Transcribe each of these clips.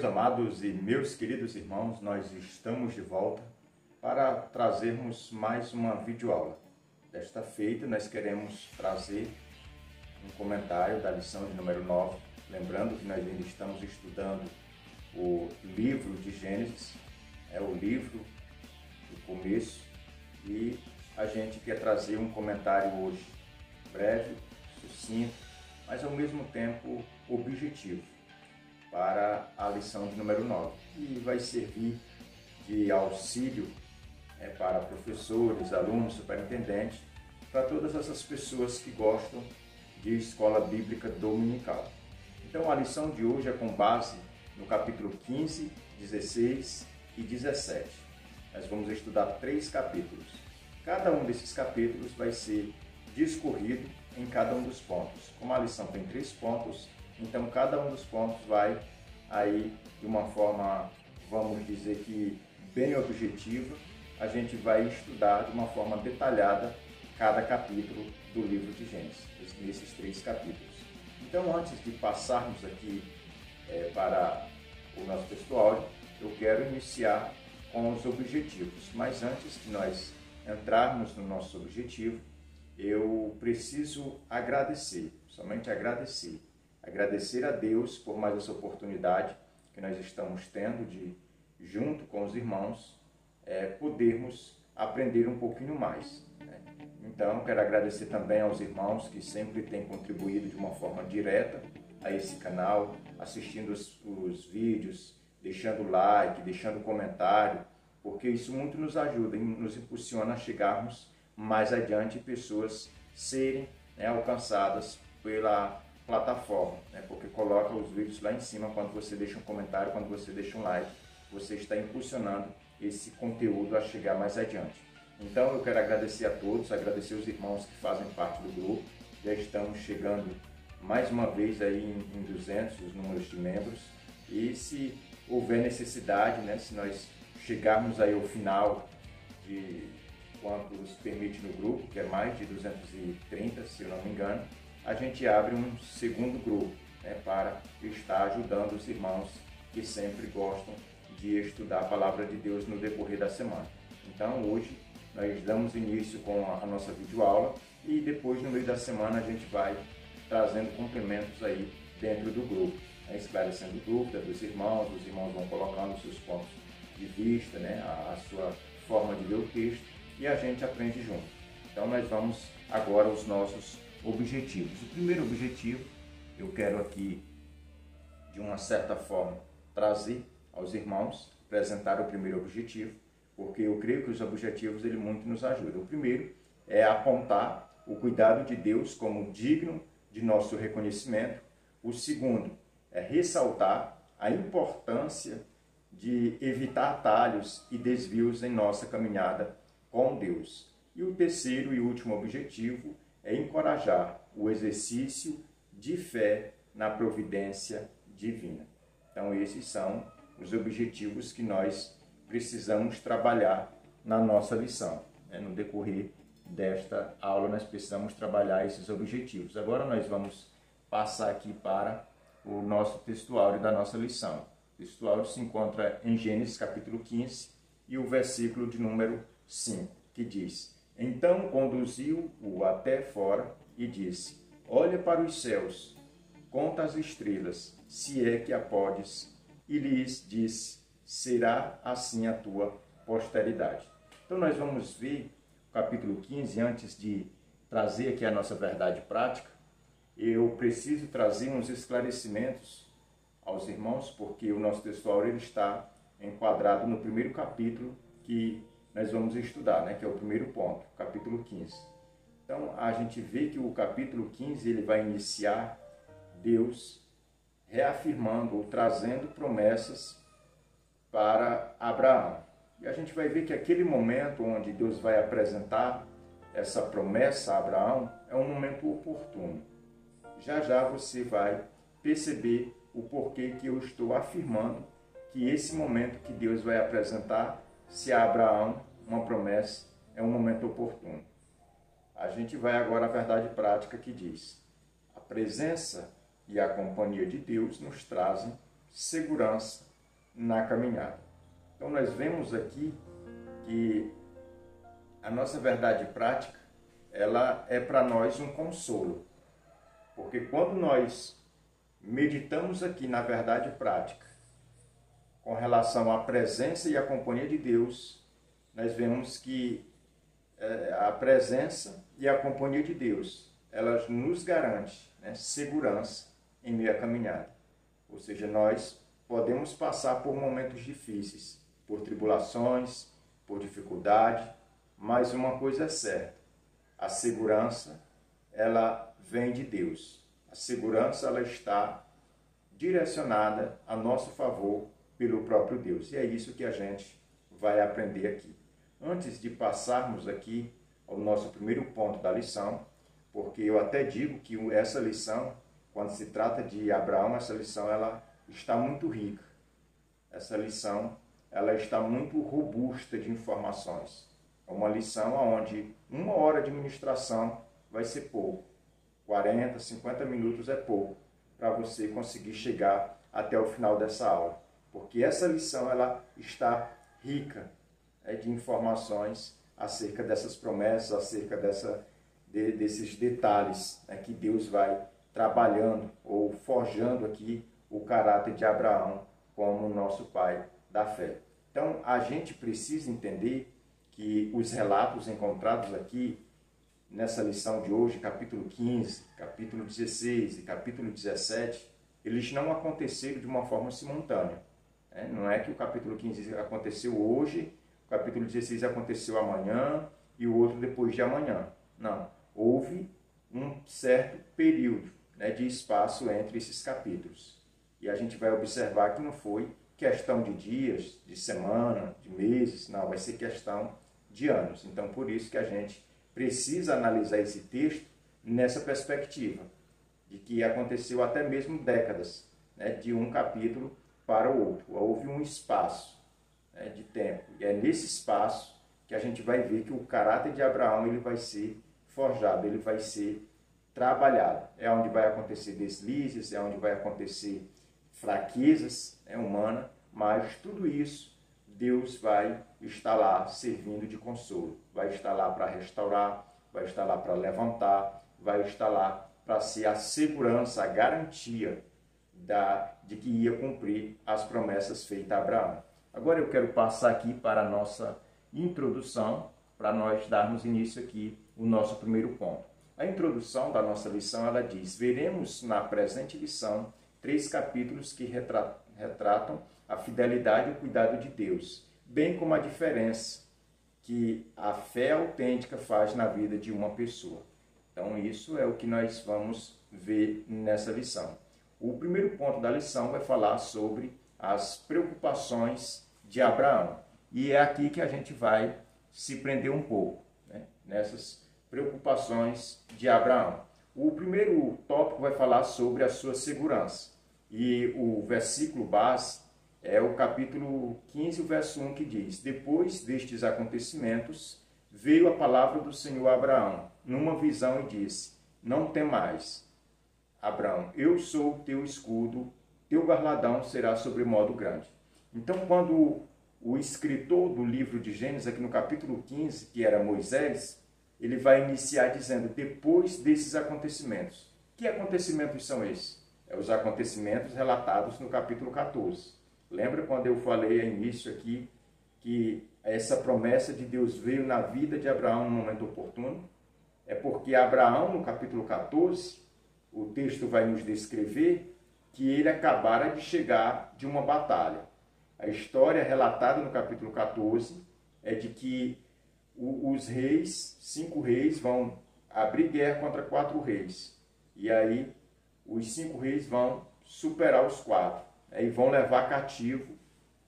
amados e meus queridos irmãos, nós estamos de volta para trazermos mais uma videoaula. Desta feita, nós queremos trazer um comentário da lição de número 9, lembrando que nós ainda estamos estudando o livro de Gênesis, é o livro do começo, e a gente quer trazer um comentário hoje breve, sucinto, mas ao mesmo tempo objetivo para a lição de número 9, e vai servir de auxílio para professores, alunos, superintendentes, para todas essas pessoas que gostam de escola bíblica dominical. Então a lição de hoje é com base no capítulo 15, 16 e 17. Nós vamos estudar 3 capítulos. Cada um desses capítulos vai ser discorrido em cada um dos pontos. Como a lição tem 3 pontos, então cada um dos pontos vai aí de uma forma, vamos dizer que bem objetiva, a gente vai estudar de uma forma detalhada cada capítulo do livro de Gênesis, nesses 3 capítulos. Então, antes de passarmos aqui para o nosso texto áudio, eu quero iniciar com os objetivos. Mas antes de nós entrarmos no nosso objetivo, eu preciso agradecer, somente agradecer. Agradecer a Deus por mais essa oportunidade que nós estamos tendo de, junto com os irmãos, podermos aprender um pouquinho mais. Então, quero agradecer também aos irmãos que sempre têm contribuído de uma forma direta a esse canal, assistindo os vídeos, deixando like, deixando comentário, porque isso muito nos ajuda e nos impulsiona a chegarmos mais adiante e pessoas serem alcançadas pela plataforma, porque coloca os vídeos lá em cima. Quando você deixa um comentário, quando você deixa um like, você está impulsionando esse conteúdo a chegar mais adiante. Então eu quero agradecer a todos, agradecer os irmãos que fazem parte do grupo. Já estamos chegando mais uma vez aí em 200 os números de membros, e se houver necessidade, se nós chegarmos aí ao final de quantos permite no grupo, que é mais de 230, se eu não me engano, a gente abre um segundo grupo para estar ajudando os irmãos que sempre gostam de estudar a palavra de Deus no decorrer da semana. Então hoje nós damos início com a nossa videoaula, e depois no meio da semana a gente vai trazendo complementos aí dentro do grupo, esclarecendo dúvidas dos irmãos. Os irmãos vão colocando os seus pontos de vista, a sua forma de ver o texto, e a gente aprende junto. Então nós vamos agora aos nossos objetivos. O primeiro objetivo, eu quero aqui, de uma certa forma, trazer aos irmãos, apresentar o primeiro objetivo, porque eu creio que os objetivos ele muito nos ajudam. O primeiro é apontar o cuidado de Deus como digno de nosso reconhecimento. O segundo é ressaltar a importância de evitar atalhos e desvios em nossa caminhada com Deus. E o terceiro e último objetivo é encorajar o exercício de fé na providência divina. Então esses são os objetivos que nós precisamos trabalhar na nossa lição. No decorrer desta aula nós precisamos trabalhar esses objetivos. Agora nós vamos passar aqui para o nosso texto áudio da nossa lição. O texto áudio se encontra em Gênesis capítulo 15 e o versículo de número 5, que diz: Então conduziu-o até fora e disse: Olha para os céus, conta as estrelas, se é que a podes. E lhes disse: Será assim a tua posteridade. Então nós vamos ver o capítulo 15. Antes de trazer aqui a nossa verdade prática, eu preciso trazer uns esclarecimentos aos irmãos, porque o nosso texto áureo ele está enquadrado no primeiro capítulo que nós vamos estudar, que é o primeiro ponto, capítulo 15. Então a gente vê que o capítulo 15 ele vai iniciar Deus reafirmando ou trazendo promessas para Abraão. E a gente vai ver que aquele momento onde Deus vai apresentar essa promessa a Abraão é um momento oportuno. Já já você vai perceber o porquê que eu estou afirmando que esse momento que Deus vai apresentar-se a Abraão uma promessa é um momento oportuno. A gente vai agora à verdade prática que diz: a presença e a companhia de Deus nos trazem segurança na caminhada. Então nós vemos aqui que a nossa verdade prática, ela é para nós um consolo. Porque quando nós meditamos aqui na verdade prática, com relação à presença e à companhia de Deus, nós vemos que a presença e a companhia de Deus, elas nos garantem, né, segurança em meio à caminhada. Ou seja, nós podemos passar por momentos difíceis, por tribulações, por dificuldade, mas uma coisa é certa, a segurança, ela vem de Deus. A segurança, ela está direcionada a nosso favor pelo próprio Deus. E é isso que a gente vai aprender aqui. Antes de passarmos aqui ao nosso primeiro ponto da lição, porque eu até digo que essa lição, quando se trata de Abraão, essa lição ela está muito rica. Essa lição ela está muito robusta de informações. É uma lição onde 1 hora de ministração vai ser pouco. 40, 50 minutos é pouco para você conseguir chegar até o final dessa aula. Porque essa lição ela está rica de informações acerca dessas promessas, acerca desses detalhes, né, que Deus vai trabalhando ou forjando aqui o caráter de Abraão como nosso pai da fé. Então, a gente precisa entender que os relatos encontrados aqui nessa lição de hoje, capítulo 15, capítulo 16 e capítulo 17, eles não aconteceram de uma forma simultânea. Não é que o capítulo 15 aconteceu hoje, o capítulo 16 aconteceu amanhã e o outro depois de amanhã. Não. Houve um certo período, né, de espaço entre esses capítulos. E a gente vai observar que não foi questão de dias, de semana, de meses, não, vai ser questão de anos. Então, por isso que a gente precisa analisar esse texto nessa perspectiva, de que aconteceu até mesmo décadas, né, de um capítulo para o outro. Houve um espaço, né, de tempo. E é nesse espaço que a gente vai ver que o caráter de Abraão ele vai ser forjado, ele vai ser trabalhado. É onde vai acontecer deslizes, é onde vai acontecer fraquezas, né, humanas, mas tudo isso Deus vai estar lá servindo de consolo. Vai estar lá para restaurar, vai estar lá para levantar, vai estar lá para ser a segurança, a garantia de que ia cumprir as promessas feitas a Abraão. Agora eu quero passar aqui para a nossa introdução, para nós darmos início aqui o nosso primeiro ponto. A introdução da nossa lição, ela diz: veremos na presente lição 3 capítulos que retratam a fidelidade e o cuidado de Deus, bem como a diferença que a fé autêntica faz na vida de uma pessoa. Então isso é o que nós vamos ver nessa lição. O primeiro ponto da lição vai falar sobre as preocupações de Abraão. E é aqui que a gente vai se prender um pouco, né, nessas preocupações de Abraão. O primeiro tópico vai falar sobre a sua segurança. E o versículo base é o capítulo 15, o verso 1, que diz: depois destes acontecimentos, veio a palavra do Senhor a Abraão, numa visão, e disse: não temais, Abraão, eu sou o teu escudo, teu galardão será sobremodo grande. Então, quando o escritor do livro de Gênesis, aqui no capítulo 15, que era Moisés, ele vai iniciar dizendo: depois desses acontecimentos. Que acontecimentos são esses? Os acontecimentos relatados no capítulo 14. Lembra quando eu falei a início aqui que essa promessa de Deus veio na vida de Abraão no momento oportuno? É porque Abraão, no capítulo 14, o texto vai nos descrever que ele acabara de chegar de uma batalha. A história relatada no capítulo 14 é de que os reis, 5 reis, vão abrir guerra contra 4 reis. E aí os 5 reis vão superar os 4, né, e vão levar cativo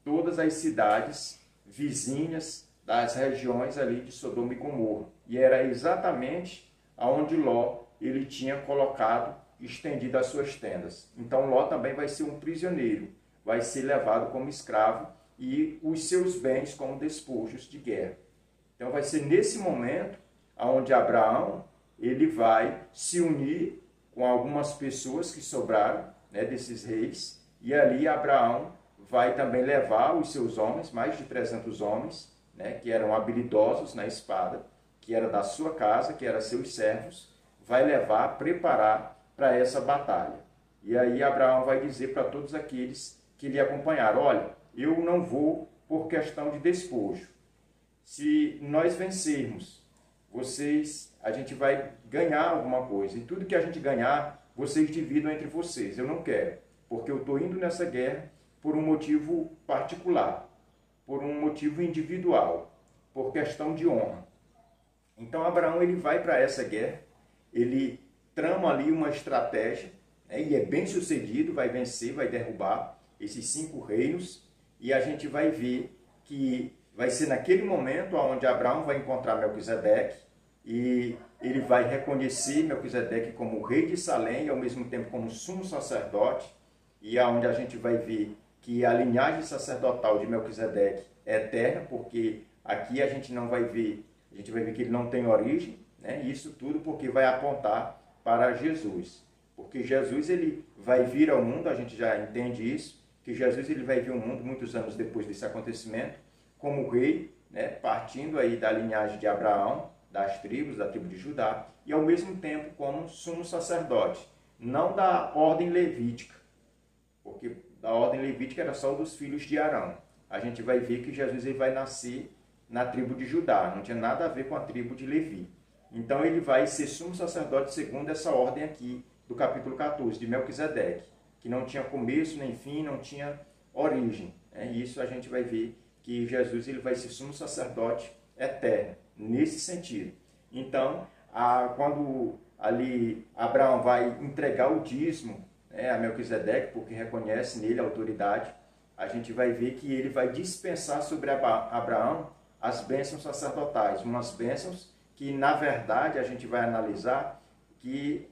todas as cidades vizinhas das regiões ali de Sodoma e Gomorra. E era exatamente aonde Ló ele tinha colocado, estendido as suas tendas. Então Ló também vai ser um prisioneiro, vai ser levado como escravo e os seus bens como despojos de guerra. Então vai ser nesse momento onde Abraão ele vai se unir com algumas pessoas que sobraram, né, desses reis, e ali Abraão vai também levar os seus homens, mais de 300 homens, né, que eram habilidosos na espada, que era da sua casa, que eram seus servos, vai levar, preparar para essa batalha. E aí Abraão vai dizer para todos aqueles que lhe acompanharam, olha, eu não vou por questão de despojo. Se nós vencermos, a gente vai ganhar alguma coisa. E tudo que a gente ganhar, vocês dividam entre vocês. Eu não quero, porque eu estou indo nessa guerra por um motivo particular, por um motivo individual, por questão de honra. Então Abraão ele vai para essa guerra, ele trama ali uma estratégia, né, e é bem sucedido, vai vencer, vai derrubar esses 5 reinos, e a gente vai ver que vai ser naquele momento onde Abraão vai encontrar Melquisedeque, e ele vai reconhecer Melquisedeque como rei de Salém, e ao mesmo tempo como sumo sacerdote, e aonde a gente vai ver que a linhagem sacerdotal de Melquisedeque é eterna, porque aqui a gente vai ver que ele não tem origem, né? Isso tudo porque vai apontar para Jesus. Porque Jesus ele vai vir ao mundo, a gente já entende isso, que Jesus ele vai vir ao mundo muitos anos depois desse acontecimento, como rei, né? Partindo aí da linhagem de Abraão, das tribos, da tribo de Judá, e ao mesmo tempo como sumo sacerdote, não da ordem levítica, porque da ordem levítica era só dos filhos de Arão. A gente vai ver que Jesus ele vai nascer na tribo de Judá, não tinha nada a ver com a tribo de Levi. Então ele vai ser sumo sacerdote segundo essa ordem aqui do capítulo 14, de Melquisedeque, que não tinha começo nem fim, não tinha origem. E isso a gente vai ver que Jesus ele vai ser sumo sacerdote eterno, nesse sentido. Então, quando ali Abraão vai entregar o dízimo a Melquisedeque, porque reconhece nele a autoridade, a gente vai ver que ele vai dispensar sobre Abraão as bênçãos sacerdotais, umas bênçãos que, na verdade, a gente vai analisar que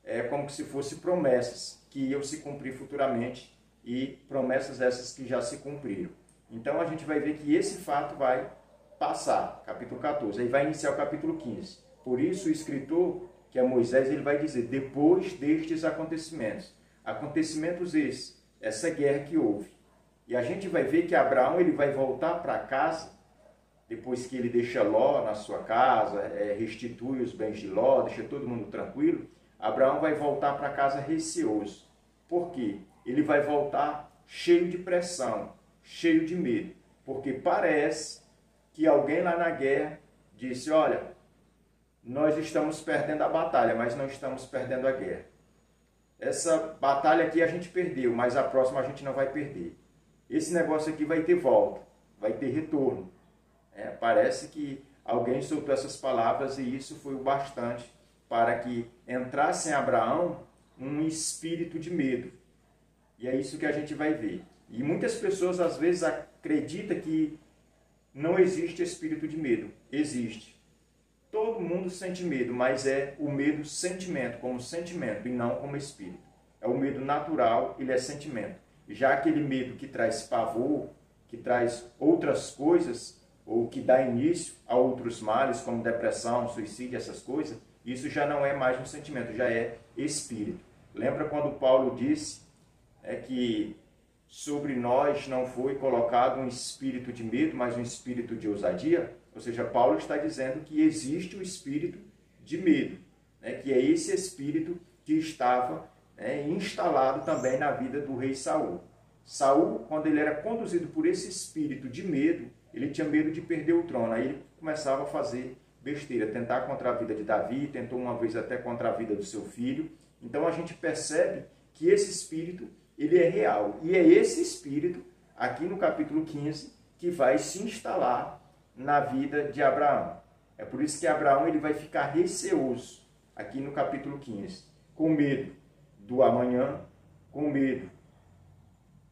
é como se fossem promessas que iam se cumprir futuramente, e promessas essas que já se cumpriram. Então, a gente vai ver que esse fato vai passar, capítulo 14, aí vai iniciar o capítulo 15. Por isso, o escritor, que é Moisés, ele vai dizer, depois destes acontecimentos. Acontecimentos esses, essa guerra que houve. E a gente vai ver que Abraão ele vai voltar para casa, depois que ele deixa Ló na sua casa, restitui os bens de Ló, deixa todo mundo tranquilo. Abraão vai voltar para casa receoso. Por quê? Ele vai voltar cheio de pressão, cheio de medo. Porque parece que alguém lá na guerra disse, olha, nós estamos perdendo a batalha, mas não estamos perdendo a guerra. Essa batalha aqui a gente perdeu, mas a próxima a gente não vai perder. Esse negócio aqui vai ter volta, vai ter retorno. Parece que alguém soltou essas palavras e isso foi o bastante para que entrasse em Abraão um espírito de medo. E é isso que a gente vai ver. E muitas pessoas às vezes acreditam que não existe espírito de medo. Existe. Todo mundo sente medo, mas é o medo sentimento, como sentimento e não como espírito. É o medo natural, ele é sentimento. Já aquele medo que traz pavor, que traz outras coisas, ou que dá início a outros males, como depressão, suicídio, essas coisas, isso já não é mais um sentimento, já é espírito. Lembra quando Paulo disse que sobre nós não foi colocado um espírito de medo, mas um espírito de ousadia? Ou seja, Paulo está dizendo que existe o espírito de medo, que é esse espírito que estava instalado também na vida do rei Saul. Saul, quando ele era conduzido por esse espírito de medo, ele tinha medo de perder o trono. Aí ele começava a fazer besteira, tentar contra a vida de Davi, tentou uma vez até contra a vida do seu filho. Então a gente percebe que esse espírito ele é real. E é esse espírito, aqui no capítulo 15, que vai se instalar na vida de Abraão. É por isso que Abraão ele vai ficar receoso, aqui no capítulo 15, com medo do amanhã, com medo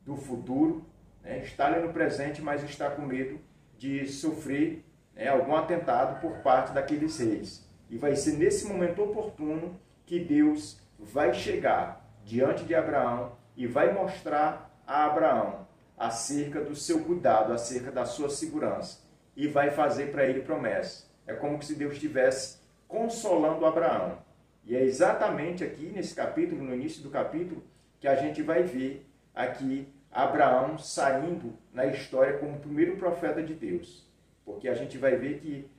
do futuro, está ali no presente, mas está com medo de sofrer algum atentado por parte daqueles reis. E vai ser nesse momento oportuno que Deus vai chegar diante de Abraão e vai mostrar a Abraão acerca do seu cuidado, acerca da sua segurança. E vai fazer para ele promessa. É como se Deus estivesse consolando Abraão. E é exatamente aqui nesse capítulo, no início do capítulo, que a gente vai ver aqui Abraão saindo na história como o primeiro profeta de Deus. Porque a gente vai ver que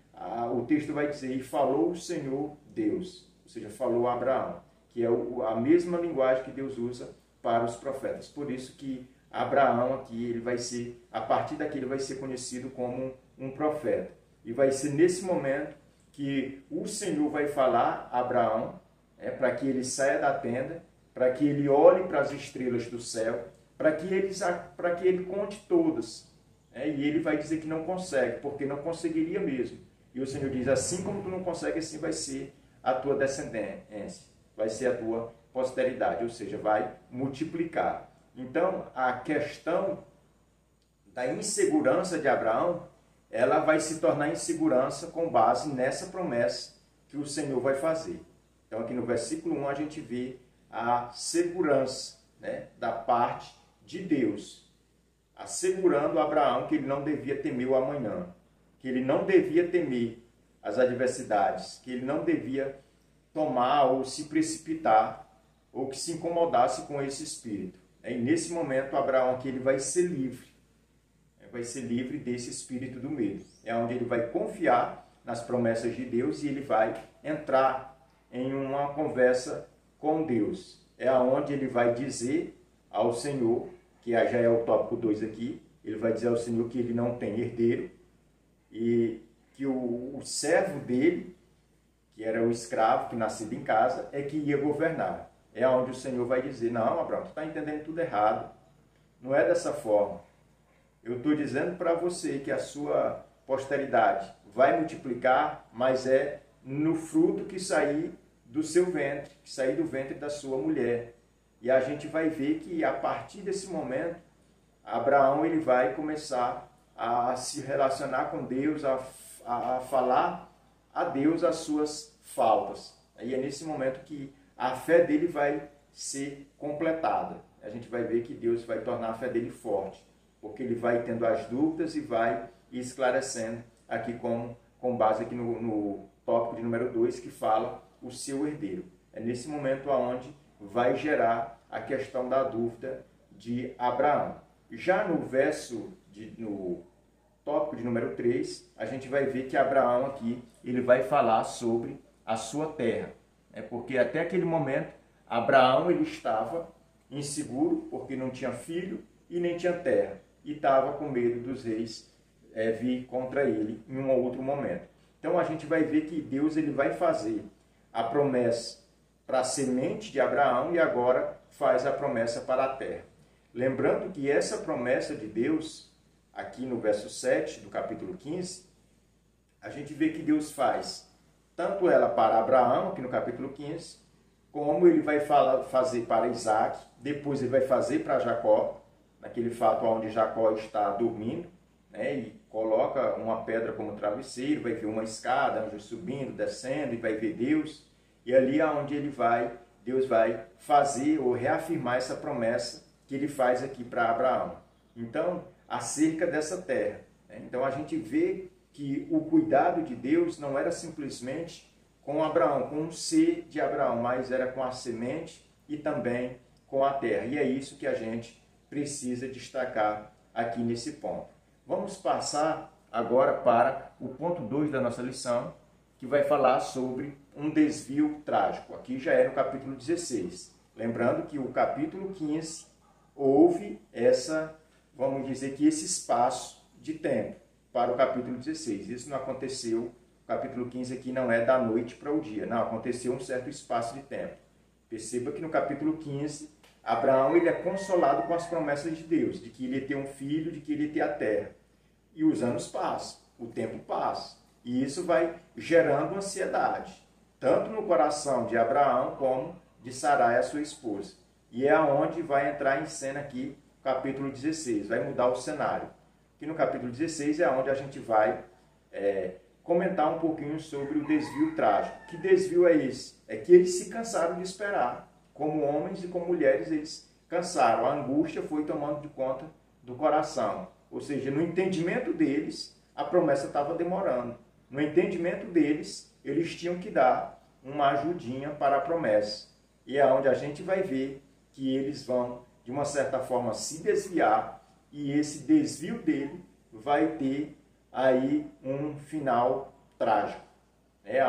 o texto vai dizer, e falou o Senhor Deus, ou seja, falou a Abraão, que é a mesma linguagem que Deus usa para os profetas. Por isso que Abraão aqui, ele vai ser, a partir daqui, ele vai ser conhecido como um profeta. E vai ser nesse momento que o Senhor vai falar a Abraão, para que ele saia da tenda, para que ele olhe para as estrelas do céu, para que ele conte todas. E ele vai dizer que não consegue, porque não conseguiria mesmo. E o Senhor diz, assim como tu não consegue, assim vai ser a tua descendência, vai ser a tua posteridade, ou seja, vai multiplicar. Então, a questão da insegurança de Abraão, ela vai se tornar insegurança com base nessa promessa que o Senhor vai fazer. Então, aqui no versículo 1, a gente vê a segurança, da parte de Deus, assegurando a Abraão que ele não devia temer o amanhã, que ele não devia temer as adversidades, que ele não devia tomar ou se precipitar, ou que se incomodasse com esse espírito. E nesse momento, Abraão aqui ele vai ser livre desse espírito do medo. É onde ele vai confiar nas promessas de Deus e ele vai entrar em uma conversa com Deus. É onde ele vai dizer ao Senhor, que já é o tópico 2 aqui, ele vai dizer ao Senhor que ele não tem herdeiro e que o servo dele, que era o escravo, que nascido em casa, é que ia governar. É onde o Senhor vai dizer, não, Abraão, tu está entendendo tudo errado. Não é dessa forma. Eu estou dizendo para você que a sua posteridade vai multiplicar, mas é no fruto que sair do seu ventre, que sair do ventre da sua mulher. E a gente vai ver que a partir desse momento, Abraão ele vai começar a se relacionar com Deus, a falar a Deus as suas faltas. E é nesse momento que a fé dele vai ser completada. A gente vai ver que Deus vai tornar a fé dele forte, porque ele vai tendo as dúvidas e vai esclarecendo aqui com base aqui no tópico de número 2, que fala o seu herdeiro. É nesse momento aonde vai gerar a questão da dúvida de Abraão. Já no tópico de número 3, a gente vai ver que Abraão aqui, ele vai falar sobre a sua terra. Porque até aquele momento, Abraão ele estava inseguro, porque não tinha filho e nem tinha terra. E estava com medo dos reis vir contra ele em um outro momento. Então a gente vai ver que Deus ele vai fazer a promessa para a semente de Abraão e agora faz a promessa para a terra. Lembrando que essa promessa de Deus, aqui no verso 7 do capítulo 15, a gente vê que Deus faz tanto ela para Abraão, aqui no capítulo 15, como ele vai fazer para Isaac, depois ele vai fazer para Jacó, naquele fato onde Jacó está dormindo, e coloca uma pedra como travesseiro, vai ver uma escada, anjos subindo, descendo, e vai ver Deus, e ali é onde Deus vai fazer ou reafirmar essa promessa que ele faz aqui para Abraão. Então, acerca dessa terra. Então, a gente vê que o cuidado de Deus não era simplesmente com Abraão, com o ser de Abraão, mas era com a semente e também com a terra. E é isso que a gente precisa destacar aqui nesse ponto. Vamos passar agora para o ponto 2 da nossa lição, que vai falar sobre um desvio trágico. Aqui já é no capítulo 16. Lembrando que o capítulo 15 houve vamos dizer que esse espaço de tempo para o capítulo 16. Isso não aconteceu, o capítulo 15 aqui não é da noite para o dia, não, aconteceu um certo espaço de tempo. Perceba que no capítulo 15, Abraão ele é consolado com as promessas de Deus, de que ele ia ter um filho, de que ele ia ter a terra. E os anos passam, o tempo passa, e isso vai gerando ansiedade, tanto no coração de Abraão como de Sarai, a sua esposa. E é aonde vai entrar em cena aqui o capítulo 16, vai mudar o cenário. Que no capítulo 16 é onde a gente vai comentar um pouquinho sobre o desvio trágico. Que desvio é esse? É que eles se cansaram de esperar. Como homens e como mulheres, eles cansaram. A angústia foi tomando de conta do coração. Ou seja, no entendimento deles, a promessa estava demorando. No entendimento deles, eles tinham que dar uma ajudinha para a promessa. E é onde a gente vai ver que eles vão de uma certa forma, se desviar, e esse desvio dele vai ter aí um final trágico,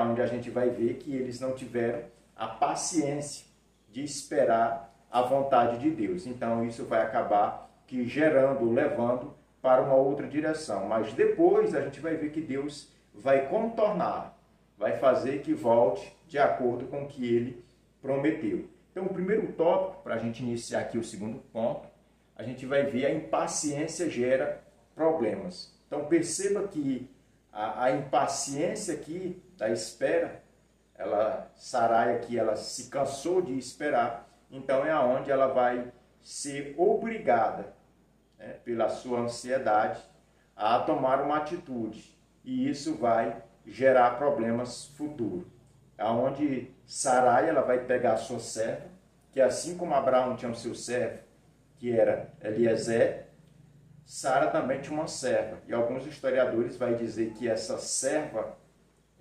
onde a gente vai ver que eles não tiveram a paciência de esperar a vontade de Deus. Então isso vai acabar gerando, levando para uma outra direção. Mas depois a gente vai ver que Deus vai contornar, vai fazer que volte de acordo com o que ele prometeu. Então o primeiro tópico, para a gente iniciar aqui o segundo ponto, a gente vai ver a impaciência gera problemas. Então perceba que a impaciência aqui da espera, Sarai aqui, ela se cansou de esperar, então é aonde ela vai ser obrigada, pela sua ansiedade, a tomar uma atitude. E isso vai gerar problemas futuros. Aonde Sarai, ela vai pegar a sua serva, que assim como Abraão tinha o seu servo, que era Eliezer, Sara também tinha uma serva. E alguns historiadores vão dizer que essa serva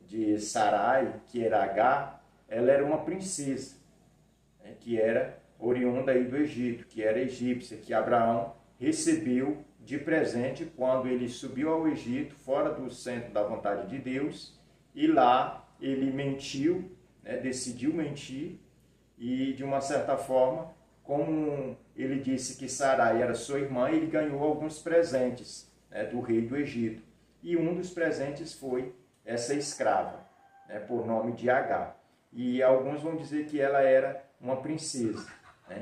de Sarai, que era Agar, ela era uma princesa, que era oriunda aí do Egito, que era egípcia, que Abraão recebeu de presente quando ele subiu ao Egito, fora do centro da vontade de Deus, e lá ele mentiu, decidiu mentir, e de uma certa forma, como ele disse que Sarai era sua irmã, ele ganhou alguns presentes do rei do Egito. E um dos presentes foi essa escrava, por nome de Agar. E alguns vão dizer que ela era uma princesa.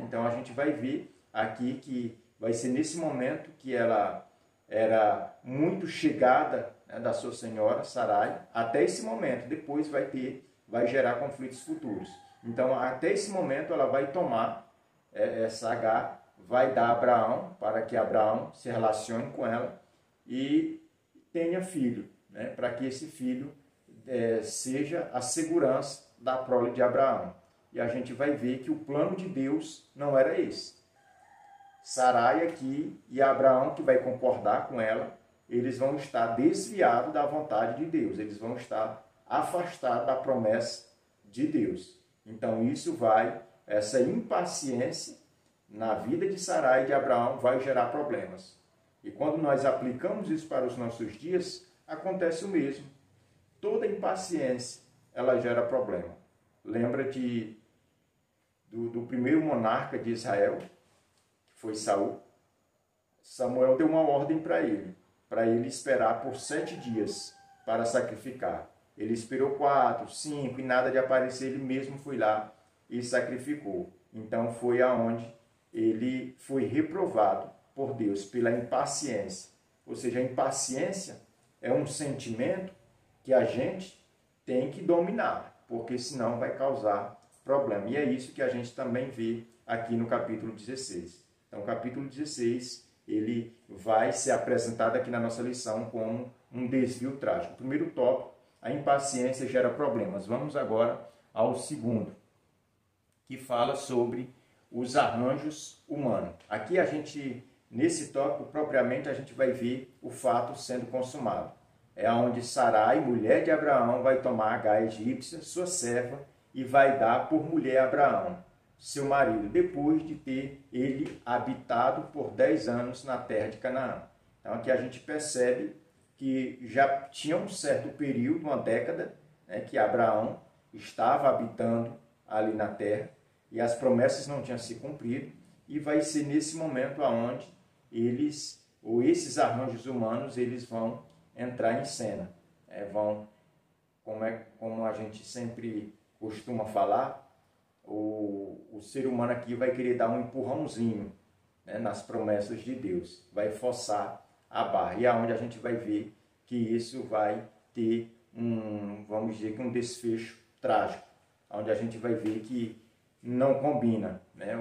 Então a gente vai ver aqui que vai ser nesse momento que ela era muito chegada da sua senhora, Sarai, até esse momento. Depois vai gerar conflitos futuros. Então, até esse momento, ela vai tomar essa Agar, vai dar a Abraão, para que Abraão se relacione com ela e tenha filho, para que esse filho seja a segurança da prole de Abraão. E a gente vai ver que o plano de Deus não era esse. Sarai aqui e Abraão, que vai concordar com ela, eles vão estar desviados da vontade de Deus, eles vão estar afastados da promessa de Deus. Então essa impaciência na vida de Sarai e de Abraão vai gerar problemas. E quando nós aplicamos isso para os nossos dias, acontece o mesmo. Toda impaciência, ela gera problema. Lembra do primeiro monarca de Israel, que foi Saul? Samuel deu uma ordem para ele esperar por 7 dias para sacrificar. Ele esperou 4, 5 e nada de aparecer, ele mesmo foi lá e sacrificou. Então foi aonde ele foi reprovado por Deus, pela impaciência. Ou seja, a impaciência é um sentimento que a gente tem que dominar, porque senão vai causar problema. E é isso que a gente também vê aqui no capítulo 16. Então, o capítulo 16, ele vai ser apresentado aqui na nossa lição como um desvio trágico. O primeiro tópico, a impaciência gera problemas. Vamos agora ao segundo, que fala sobre os arranjos humanos. Aqui nesse tópico propriamente, a gente vai ver o fato sendo consumado. É onde Sarai, mulher de Abraão, vai tomar Agar egípcia, sua serva, e vai dar por mulher a Abraão, seu marido, depois de ter ele habitado por 10 anos na terra de Canaã. Então aqui a gente percebe que já tinha um certo período, uma década, que Abraão estava habitando ali na terra e as promessas não tinham se cumprido, e vai ser nesse momento aonde esses arranjos humanos, eles vão entrar em cena. Como a gente sempre costuma falar, o ser humano aqui vai querer dar um empurrãozinho nas promessas de Deus, vai forçar a barra, e é onde a gente vai ver que isso vai ter vamos dizer que um desfecho trágico, onde a gente vai ver que não combina,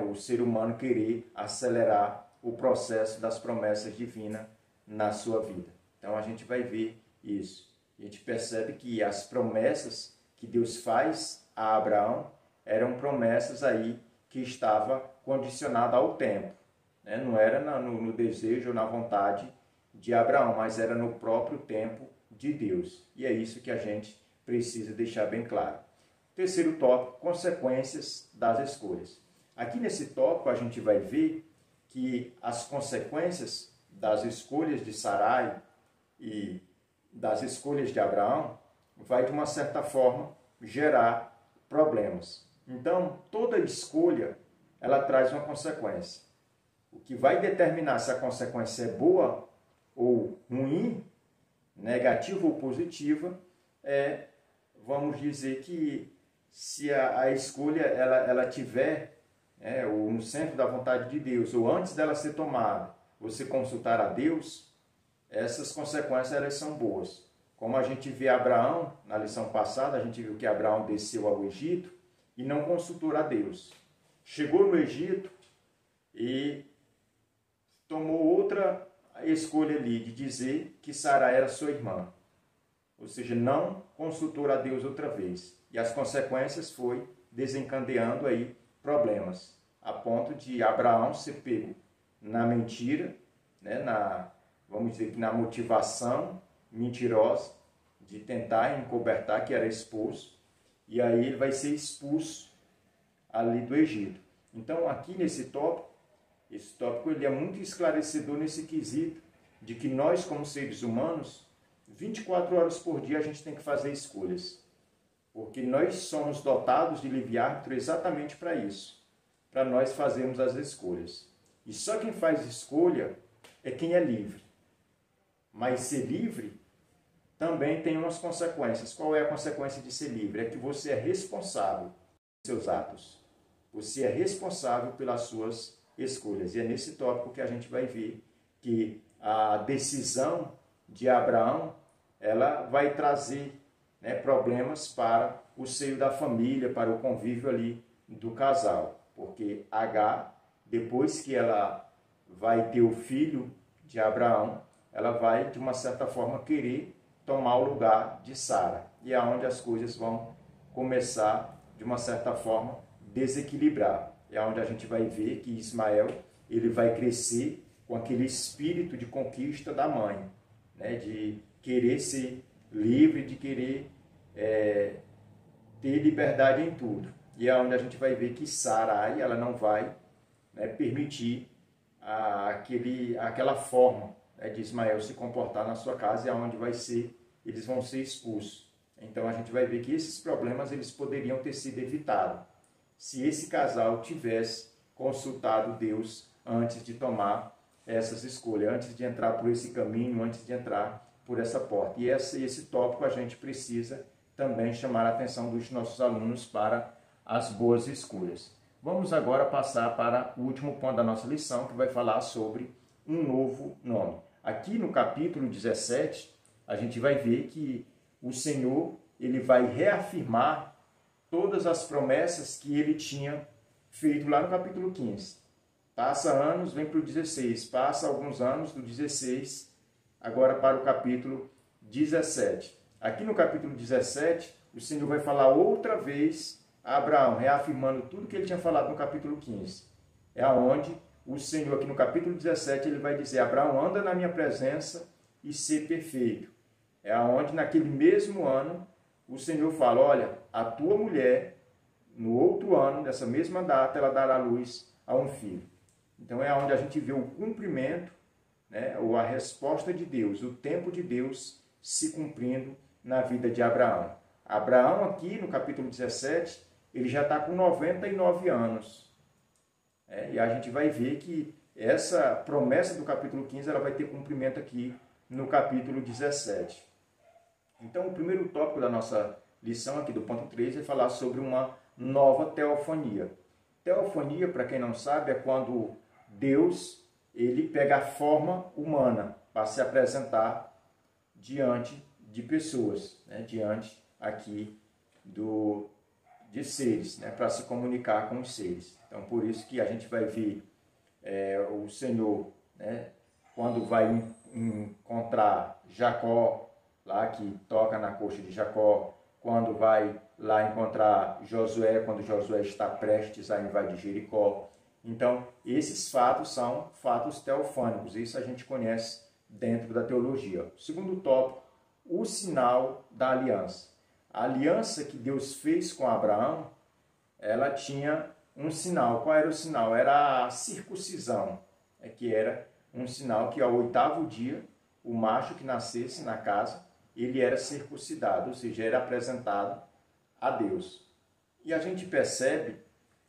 o ser humano querer acelerar o processo das promessas divinas na sua vida. Então a gente vai ver isso. A gente percebe que as promessas que Deus faz a Abraão eram promessas aí que estava condicionada ao tempo. Não era no desejo ou na vontade de Abraão, mas era no próprio tempo de Deus. E é isso que a gente precisa deixar bem claro. Terceiro tópico, consequências das escolhas. Aqui nesse tópico a gente vai ver que as consequências das escolhas de Sarai e das escolhas de Abraão vai, de uma certa forma, gerar problemas. Então, toda escolha, ela traz uma consequência. O que vai determinar se a consequência é boa ou ruim, negativa ou positiva, é, vamos dizer que se a escolha ela tiver ou no centro da vontade de Deus, ou antes dela ser tomada, você consultar a Deus, essas consequências elas são boas. Como a gente vê Abraão, na lição passada, a gente viu que Abraão desceu ao Egito e não consultou a Deus. Chegou no Egito e tomou outra escolha ali de dizer que Sara era sua irmã. Ou seja, não consultou a Deus outra vez. E as consequências foi desencadeando aí problemas, a ponto de Abraão ser pego na mentira, vamos dizer que na motivação mentirosa de tentar encobertar que era expulso, e aí ele vai ser expulso ali do Egito. Então, aqui nesse tópico, esse tópico ele é muito esclarecedor nesse quesito de que nós, como seres humanos, 24 horas por dia a gente tem que fazer escolhas. Porque nós somos dotados de livre-arbítrio exatamente para isso, para nós fazermos as escolhas. E só quem faz escolha é quem é livre. Mas ser livre também tem umas consequências. Qual é a consequência de ser livre? É que você é responsável pelos seus atos. Você é responsável pelas suas escolhas. E é nesse tópico que a gente vai ver que a decisão de Abraão, ela vai trazer problemas para o seio da família, para o convívio ali do casal. Porque Agar, depois que ela vai ter o filho de Abraão, ela vai, de uma certa forma, querer tomar o lugar de Sara. E é onde as coisas vão começar, de uma certa forma, desequilibrar. É onde a gente vai ver que Ismael ele vai crescer com aquele espírito de conquista da mãe, de querer ser livre, de querer ter liberdade em tudo. E é onde a gente vai ver que Sarai ela não vai permitir aquela forma de Ismael se comportar na sua casa, e é onde eles vão ser expulsos. Então a gente vai ver que esses problemas eles poderiam ter sido evitados se esse casal tivesse consultado Deus antes de tomar essas escolhas, antes de entrar por esse caminho, antes de entrar por essa porta. E esse tópico a gente precisa também chamar a atenção dos nossos alunos para as boas escolhas. Vamos agora passar para o último ponto da nossa lição, que vai falar sobre um novo nome. Aqui no capítulo 17, a gente vai ver que o Senhor ele vai reafirmar todas as promessas que ele tinha feito lá no capítulo 15. Passa anos, vem para o 16. Passa alguns anos do 16, agora para o capítulo 17. Aqui no capítulo 17, o Senhor vai falar outra vez a Abraão, reafirmando tudo que ele tinha falado no capítulo 15. É onde o Senhor, aqui no capítulo 17, ele vai dizer: Abraão, anda na minha presença e ser perfeito. É onde, naquele mesmo ano, o Senhor fala: olha, a tua mulher, no outro ano, dessa mesma data, ela dará luz a um filho. Então é onde a gente vê o cumprimento, ou a resposta de Deus, o tempo de Deus se cumprindo na vida de Abraão. Abraão aqui no capítulo 17, ele já está com 99 anos. E a gente vai ver que essa promessa do capítulo 15 ela vai ter cumprimento aqui no capítulo 17. Então o primeiro tópico da nossa lição aqui do ponto 3 é falar sobre uma nova teofania. Teofania, para quem não sabe, é quando Deus ele pega a forma humana para se apresentar diante de pessoas, diante aqui de seres, para se comunicar com os seres. Então, por isso que a gente vai ver o Senhor, quando vai encontrar Jacó, lá que toca na coxa de Jacó, quando vai lá encontrar Josué, quando Josué está prestes a invadir Jericó. Então, esses fatos são fatos teofânicos, isso a gente conhece dentro da teologia. O segundo tópico, o sinal da aliança. A aliança que Deus fez com Abraão, ela tinha um sinal. Qual era o sinal? Era a circuncisão. que era um sinal que ao 8º dia, o macho que nascesse na casa, ele era circuncidado, ou seja, era apresentado a Deus. E a gente percebe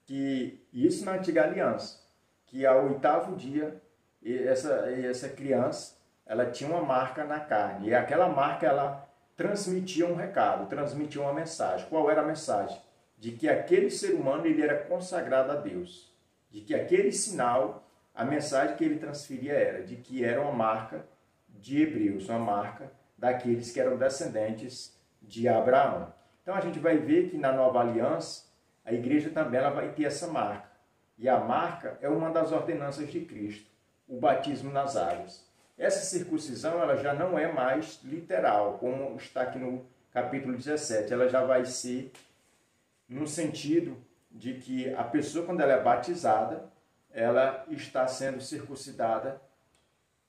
que isso na antiga aliança, que ao 8º dia, essa criança, ela tinha uma marca na carne, e aquela marca, ela transmitia um recado, transmitia uma mensagem. Qual era a mensagem? De que aquele ser humano, ele era consagrado a Deus, de que aquele sinal, a mensagem que ele transferia era de que era uma marca de hebreus, uma marca daqueles que eram descendentes de Abraão. Então a gente vai ver que na nova aliança, a igreja também ela vai ter essa marca. E a marca é uma das ordenanças de Cristo, o batismo nas águas. Essa circuncisão ela já não é mais literal, como está aqui no capítulo 17. Ela já vai ser no sentido de que a pessoa, quando ela é batizada, ela está sendo circuncidada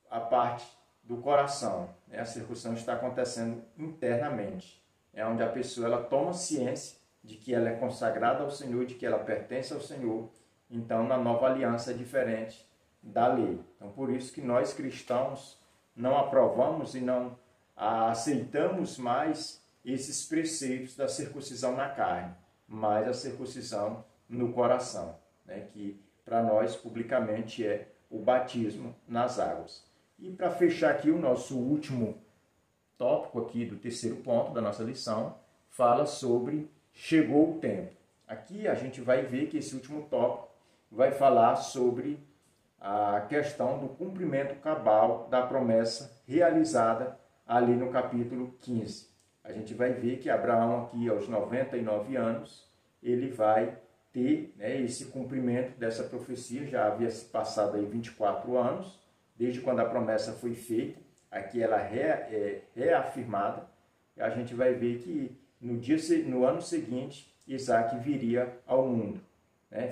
a parte do coração. A circuncisão está acontecendo internamente. É onde a pessoa ela toma ciência de que ela é consagrada ao Senhor, de que ela pertence ao Senhor. Então, na nova aliança é diferente da lei. Então, por isso que nós cristãos não aprovamos e não aceitamos mais esses preceitos da circuncisão na carne, mas a circuncisão no coração, que para nós publicamente é o batismo nas águas. E para fechar aqui o nosso último tópico aqui do 3º ponto da nossa lição, fala sobre chegou o tempo. Aqui a gente vai ver que esse último tópico vai falar sobre a questão do cumprimento cabal da promessa realizada ali no capítulo 15. A gente vai ver que Abraão aqui aos 99 anos, ele vai ter esse cumprimento dessa profecia, já havia se passado aí 24 anos, desde quando a promessa foi feita, aqui ela é reafirmada, e a gente vai ver que no ano seguinte, Isaac viria ao mundo,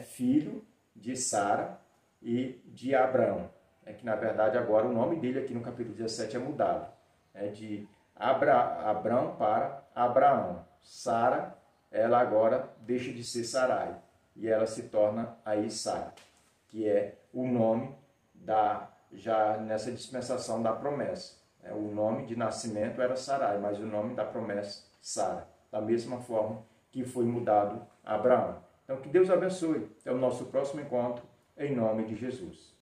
filho de Sara e de Abraão, que na verdade agora o nome dele aqui no capítulo 17 é mudado, de Abraão para Abraão. Sara, ela agora deixa de ser Sarai, e ela se torna aí Sara, que é o nome já nessa dispensação da promessa. O nome de nascimento era Sarai, mas o nome da promessa, Sara. Da mesma forma que foi mudado Abraão. Então, que Deus abençoe. Até o nosso próximo encontro, em nome de Jesus.